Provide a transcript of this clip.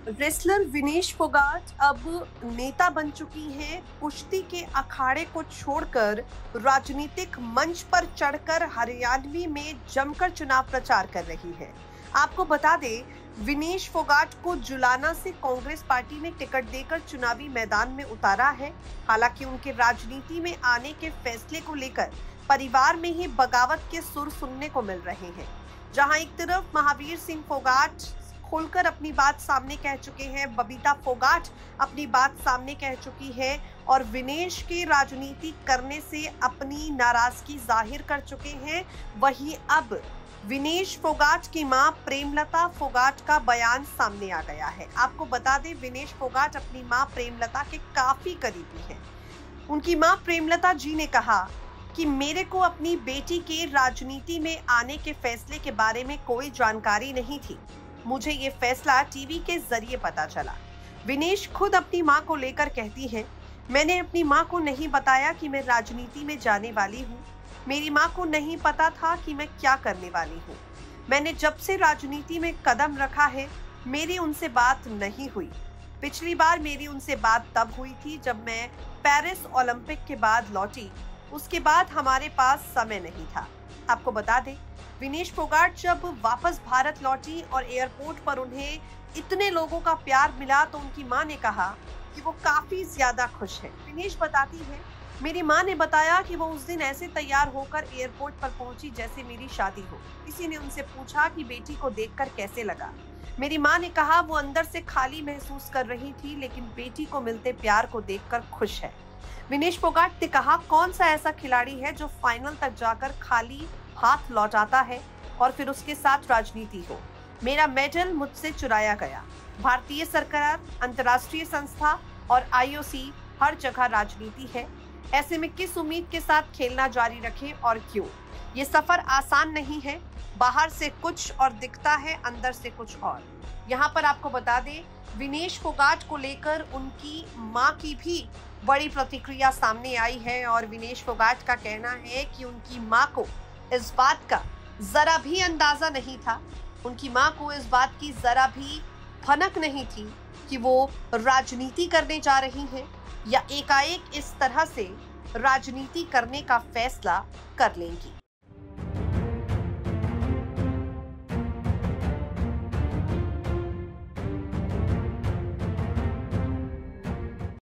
Wrestler Vinesh Phogat अब नेता बन चुकी हैं। कुश्ती के अखाड़े को छोड़कर राजनीतिक मंच पर चढ़कर हरियाणवी में जमकर चुनाव प्रचार कर रही हैं। आपको बता दें, विनेश फोगाट को जुलाना से कांग्रेस पार्टी ने टिकट देकर चुनावी मैदान में उतारा है। हालांकि उनके राजनीति में आने के फैसले को लेकर परिवार में ही बगावत के सुर सुनने को मिल रहे हैं। जहां एक तरफ महावीर सिंह फोगाट खुलकर अपनी बात सामने कह चुके हैं, बबीता फोगाट अपनी बात सामने कह चुकी है और विनेश के राजनीति करने से अपनी नाराजगी जाहिर कर चुके हैं। वहीं अब विनेश फोगाट की मां प्रेमलता फोगाट का बयान सामने आ गया है। आपको बता दें, विनेश फोगाट अपनी मां प्रेमलता के काफी करीबी हैं। उनकी मां प्रेमलता जी ने कहा कि मेरे को अपनी बेटी के राजनीति में आने के फैसले के बारे में कोई जानकारी नहीं थी। मुझे ये फैसला टीवी के जरिए पता चला। विनेश खुद अपनी मां को लेकर कहती हैं, मैंने अपनी मां को नहीं बताया कि मैं राजनीति में जाने वाली हूँ। मेरी मां को नहीं पता था कि मैं क्या करने वाली हूँ। मैंने जब से राजनीति में कदम रखा है, मेरी उनसे बात नहीं हुई। पिछली बार मेरी उनसे बात तब हुई थी जब मैं पेरिस ओलंपिक के बाद लौटी। उसके बाद हमारे पास समय नहीं था। आपको बता दें, विनेश फोगाट जब वापस भारत लौटी और एयरपोर्ट पर उन्हें इतने लोगों का प्यार मिला तो उनकी मां ने कहा कि वो काफी ज्यादा खुश है। विनेश बताती है, मेरी मां ने बताया कि वो उस दिन ऐसे तैयार होकर एयरपोर्ट पर पहुंची जैसे मेरी शादी हो। किसी ने उनसे पूछा कि बेटी को देखकर कैसे लगा। मेरी मां ने कहा वो अंदर से खाली महसूस कर रही थी, लेकिन बेटी को मिलते प्यार को देखकर खुश है। विनेश फोगाट ने कहा, कौन सा ऐसा खिलाड़ी है जो फाइनल तक जाकर खाली हाथ लौटाता है और फिर उसके साथ राजनीति हो। मेरा मेडल मुझसे चुराया गया। भारतीय सरकार, अंतर्राष्ट्रीय संस्था और आईओसी हर जगह राजनीति है। ऐसे में किस उम्मीद के साथ खेलना जारी रखें और क्यों? ये सफर आसान नहीं है। बाहर से कुछ और दिखता है, अंदर से कुछ और। यहाँ पर आपको बता दें, विनेश फोगाट को लेकर उनकी मां की भी बड़ी प्रतिक्रिया सामने आई है और विनेश फोगाट का कहना है कि उनकी मां को इस बात का जरा भी अंदाजा नहीं था। उनकी मां को इस बात की जरा भी भनक नहीं थी कि वो राजनीति करने जा रही हैं या एकाएक इस तरह से राजनीति करने का फैसला कर लेंगी।